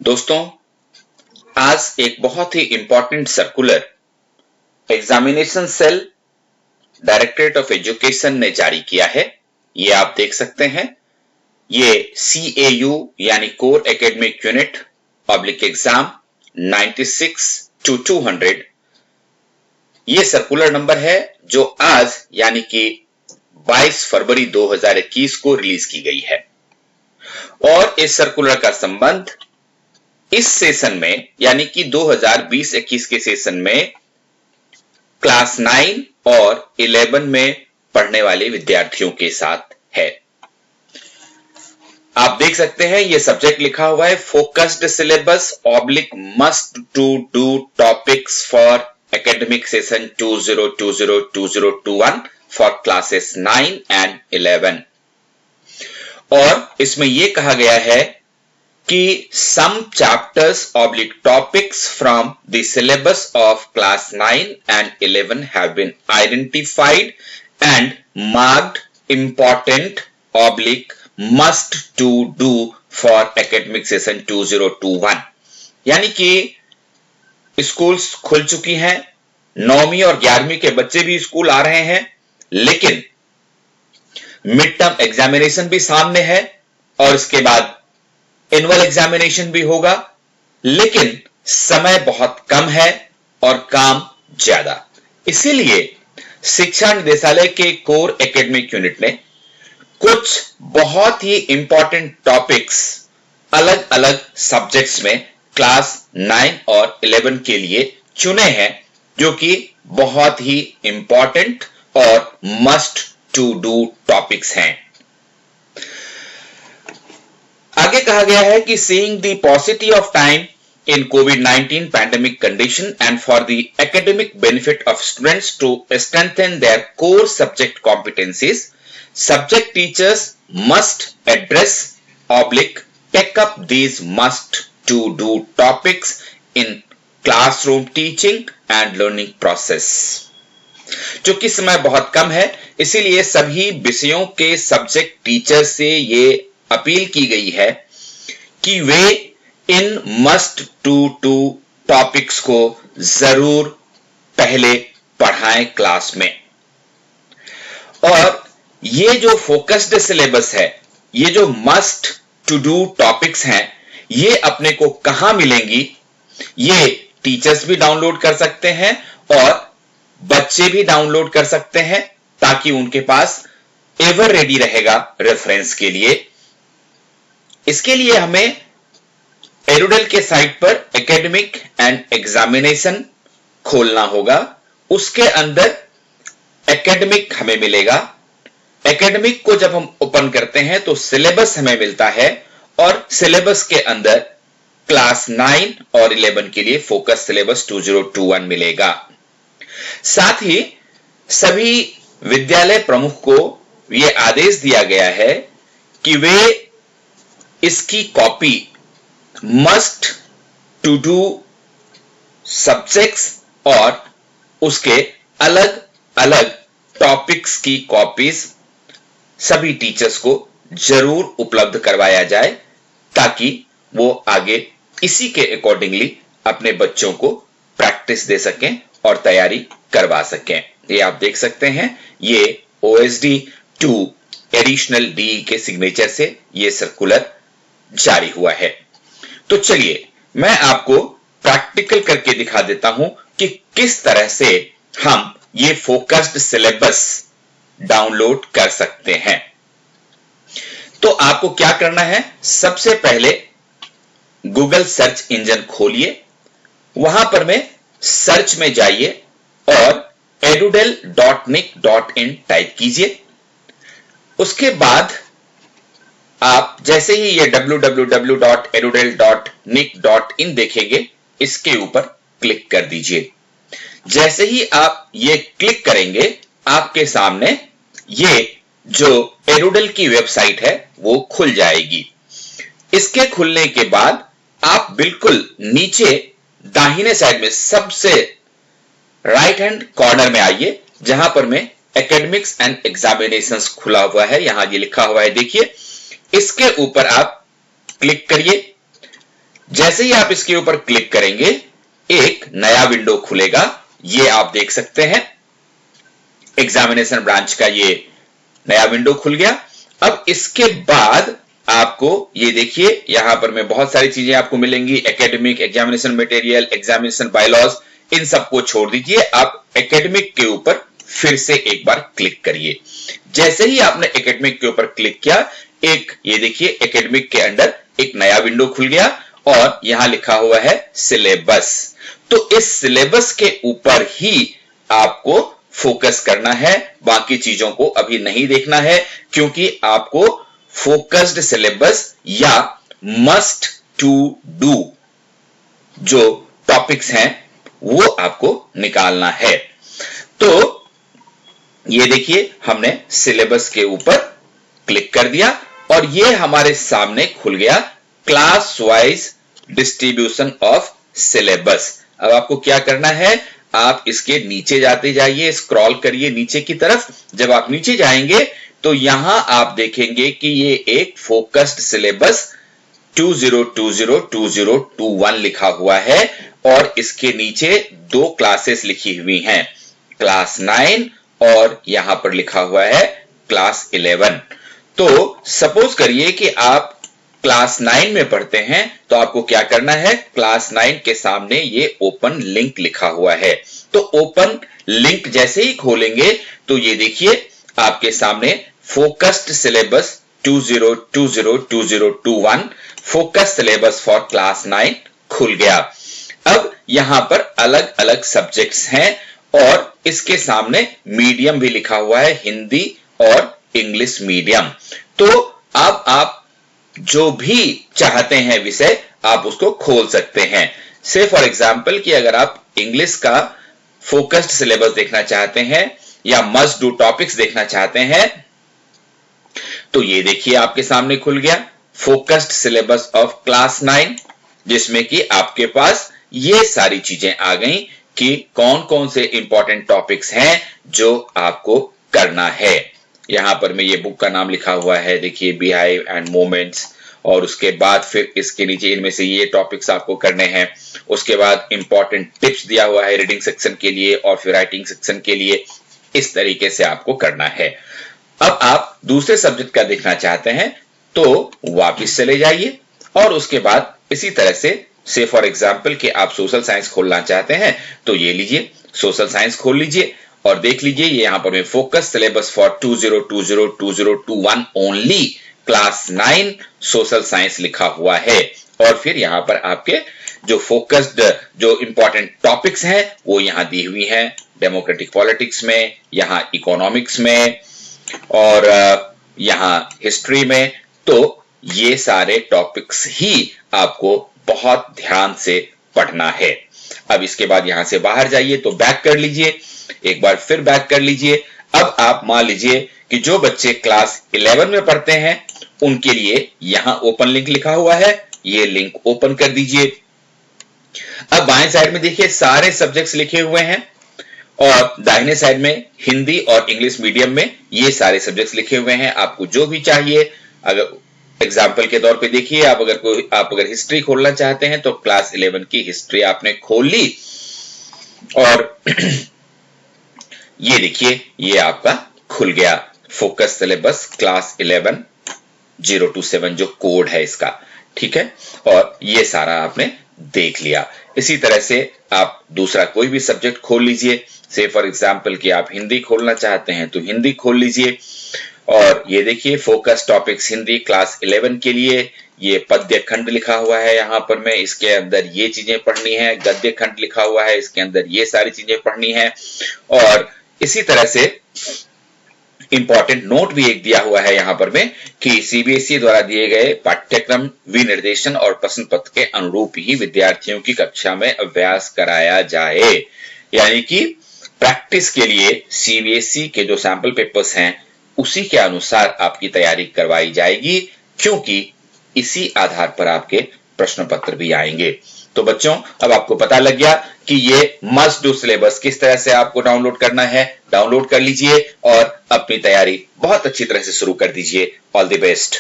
दोस्तों, आज एक बहुत ही important circular examination cell directorate of education ने जारी किया है। ये आप देख सकते हैं। ये CAU यानी core academic unit public exam 96 to 200 ये सर्कुलर नंबर है जो आज यानी कि 22 फरवरी 2021 को रिलीज की गई है। और इस सर्कुलर का संबंध इस सेशन में यानी कि 2020-21 के सेशन में क्लास 9 और 11 में पढ़ने वाले विद्यार्थियों के साथ है। आप देख सकते हैं ये सब्जेक्ट लिखा हुआ है focused syllabus oblique must to do topics for academic session 2020-2021 for classes 9 and 11। और इसमें यह कहा गया है कि some chapters oblique topics from the syllabus of class 9 and 11 have been identified and marked important oblique must to do for academic session 2021। यानी कि schools खुल चुकी हैं, 9वीं और 11वीं के बच्चे भी स्कूल आ रहे हैं, लेकिन मिड टर्म एग्जामिनेशन भी सामने है और इसके बाद एनुअल एग्जामिनेशन भी होगा, लेकिन समय बहुत कम है और काम ज्यादा। इसीलिए शिक्षा निदेशालय के कोर एकेडमिक यूनिट ने कुछ बहुत ही इंपॉर्टेंट टॉपिक्स अलग अलग सब्जेक्ट्स में क्लास 9 और 11 के लिए चुने हैं, जो कि बहुत ही इंपॉर्टेंट और मस्ट टू डू टॉपिक्स हैं। आगे कहा गया है कि seeing the paucity of time in COVID-19 pandemic condition and for the academic benefit of students to strengthen their core subject competencies, subject teachers must address oblique take up these must to do topics in classroom teaching and learning process। चूंकि समय बहुत कम है, इसीलिए सभी विषयों के subject teacher से ये अपील की गई है कि वे इन मस्ट टू डू टॉपिक्स को जरूर पहले पढ़ाएं क्लास में। और ये जो फोकस्ड सिलेबस है, ये जो मस्ट टू डू टॉपिक्स हैं, ये अपने को कहां मिलेंगी? ये टीचर्स भी डाउनलोड कर सकते हैं और बच्चे भी डाउनलोड कर सकते हैं, ताकि उनके पास एवर रेडी रहेगा रेफरेंस के लिए। इसके लिए हमें एडुडेल के साइट पर एकेडमिक एंड एग्जामिनेशन खोलना होगा। उसके अंदर एकेडमिक हमें मिलेगा। एकेडमिक को जब हम ओपन करते हैं तो सिलेबस हमें मिलता है और सिलेबस के अंदर क्लास 9 और 11 के लिए फोकस सिलेबस 2021 मिलेगा। साथ ही सभी विद्यालय प्रमुख को यह आदेश दिया गया है कि वे इसकी copy must to do subjects और उसके अलग अलग टॉपिक्स की कॉपीज सभी टीचर्स को जरूर उपलब्ध करवाया जाए, ताकि वो आगे इसी के अकॉर्डिंगली अपने बच्चों को प्रैक्टिस दे सकें और तैयारी करवा सकें। ये आप देख सकते हैं, ये OSD 2 एडिशनल D के सिग्नेचर से ये सर्कुलर जारी हुआ है। तो चलिए मैं आपको प्रैक्टिकल करके दिखा देता हूं कि किस तरह से हम ये फोकस्ड सिलेबस डाउनलोड कर सकते हैं। तो आपको क्या करना है, सबसे पहले गूगल सर्च इंजन खोलिए, वहां पर में सर्च में जाइए और edudel.nic.in टाइप कीजिए। उसके बाद आप जैसे ही ये www.edudel.nic.in देखेंगे, इसके ऊपर क्लिक कर दीजिए। जैसे ही आप ये क्लिक करेंगे, आपके सामने ये जो एडुडेल की वेबसाइट है वो खुल जाएगी। इसके खुलने के बाद आप बिल्कुल नीचे दाहिने साइड में सबसे राइट हैंड कॉर्नर में आइए, जहां पर में एकेडमिक्स एंड एग्जामिनेशंस खुला हुआ है। यहां ये लिखा हुआ है, देखिए। इसके ऊपर आप क्लिक करिए। जैसे ही आप इसके ऊपर क्लिक करेंगे एक नया विंडो खुलेगा, ये आप देख सकते हैं एग्जामिनेशन ब्रांच का ये नया विंडो खुल गया। अब इसके बाद आपको ये देखिए यहां पर में बहुत सारी चीजें आपको मिलेंगी, academic, examination material, examination bylaws, इन सबको छोड़ दीजिए, आप एकेडमिक के ऊपर फिर से एक बार क्लिक करिए। जैसे ही आपने एकेडमिक के ऊपर क्लिक किया, एक ये देखिए एकेडमिक के अंदर एक नया विंडो खुल गया और यहां लिखा हुआ है सिलेबस। तो इस सिलेबस के ऊपर ही आपको फोकस करना है, बाकी चीजों को अभी नहीं देखना है, क्योंकि आपको फोकस्ड सिलेबस या मस्ट टू डू जो टॉपिक्स हैं वो आपको निकालना है। तो ये देखिए हमने सिलेबस के ऊपर क्लिक कर दिया और ये हमारे सामने खुल गया class wise distribution of syllabus. अब आपको क्या करना है, आप इसके नीचे जाते जाइए, स्क्रॉल करिए नीचे की तरफ। जब आप नीचे जाएंगे तो यहां आप देखेंगे कि ये एक फोकस्ड सिलेबस 2020-2021 लिखा हुआ है और इसके नीचे दो क्लासेस लिखी हुई हैं, क्लास 9 और यहां पर लिखा हुआ है क्लास 11। तो सपोज करिए कि आप क्लास 9 में पढ़ते हैं तो आपको क्या करना है, क्लास 9 के सामने ये ओपन लिंक लिखा हुआ है। तो ओपन लिंक जैसे ही खोलेंगे तो ये देखिए आपके सामने focused syllabus 2020-2021 focus syllabus for class 9 खुल गया। अब यहां पर अलग अलग सब्जेक्ट्स हैं और इसके सामने मीडियम भी लिखा हुआ है, हिंदी और इंग्लिश मीडियम। तो अब आप जो भी चाहते हैं विषय आप उसको खोल सकते हैं। से फॉर एग्जांपल कि अगर आप इंग्लिश का फोकस्ड सिलेबस देखना चाहते हैं या मस्ट डू टॉपिक्स देखना चाहते हैं तो ये देखिए आपके सामने खुल गया फोकस्ड सिलेबस ऑफ क्लास 9, जिसमें कि आपके पास ये सारी चीजें आ गई कि कौन कौन से इंपॉर्टेंट टॉपिक्स हैं जो आपको करना है। यहां पर में ये बुक का नाम लिखा हुआ है, देखिए बिहाइव एंड मोमेंट्स, और उसके बाद फिर इसके नीचे इनमें से ये टॉपिक्स आपको करने हैं। उसके बाद इंपॉर्टेंट टिप्स दिया हुआ है रीडिंग सेक्शन के लिए और फिर राइटिंग सेक्शन के लिए, इस तरीके से आपको करना है। अब आप दूसरे सब्जेक्ट का देखना चाहते हैं तो वापस चले जाइए और उसके बाद इसी तरह से फॉर एग्जांपल कि आप सोशल साइंस खोलना चाहते हैं तो ये लीजिए सोशल साइंस खोल लीजिए और देख लीजिए ये यहां पर में focus syllabus for 2020-2021 only class 9 social science लिखा हुआ है। और फिर यहां पर आपके जो फोकस्ड जो इंपॉर्टेंट टॉपिक्स हैं वो यहां दी हुई हैं, डेमोक्रेटिक पॉलिटिक्स में, यहां इकोनॉमिक्स में और यहां हिस्ट्री में। तो ये सारे टॉपिक्स ही आपको बहुत ध्यान से पढ़ना है। अब इसके बाद यहां से बाहर जाइए तो बैक कर लीजिए, एक बार फिर बैक कर लीजिए। अब आप मान लीजिए कि जो बच्चे क्लास 11 में पढ़ते हैं उनके लिए यहां ओपन लिंक लिखा हुआ है, ये लिंक ओपन कर दीजिए। अब बाएं साइड में देखिए सारे सब्जेक्ट्स लिखे हुए हैं और दाहिने साइड में हिंदी और इंग्लिश मीडियम में ये सारे सब्जेक्ट्स लिखे हुए हैं। आपको जो भी चाहिए, अगर एग्जाम्पल के तौर पे देखिए आप अगर हिस्ट्री खोलना चाहते हैं तो क्लास 11 की हिस्ट्री आपने खोल ली और ये देखिए ये आपका खुल गया फोकस सिलेबस क्लास 11 0 to 7 जो कोड है इसका, ठीक है। और ये सारा आपने देख लिया। इसी तरह से आप दूसरा कोई भी सब्जेक्ट खोल लीजिए, से फॉर एग्जांपल कि आप हिंदी खोलना चाहते हैं तो हिंदी खोल लीजिए और ये देखिए फोकस टॉपिक्स हिंदी क्लास 11 के लिए ये पद्य खंड लिखा हुआ है, यहां पर में इसके अंदर ये चीजें पढ़नी है, गद्य खंड लिखा हुआ है, इसके अंदर ये सारी चीजें पढ़नी है। और इसी तरह से इंपॉर्टेंट नोट भी एक दिया हुआ है यहां पर में कि सीबीएसई द्वारा दिए गए पाठ्यक्रम विनिर्देशन और प्रश्न पत्र के अनुरूप ही विद्यार्थियों की कक्षा में अभ्यास कराया जाए। यानी कि प्रैक्टिस के लिए सीबीएसई के जो सैंपल पेपर्स हैं उसी के अनुसार आपकी तैयारी करवाई जाएगी, क्योंकि इसी आधार पर आपके प्रश्न पत्र भी आएंगे। तो बच्चों अब आपको पता लग गया कि ये मस्ट डू सिलेबस किस तरह से आपको डाउनलोड करना है। डाउनलोड कर लीजिए और अपनी तैयारी बहुत अच्छी तरह से शुरू कर दीजिए। All the best.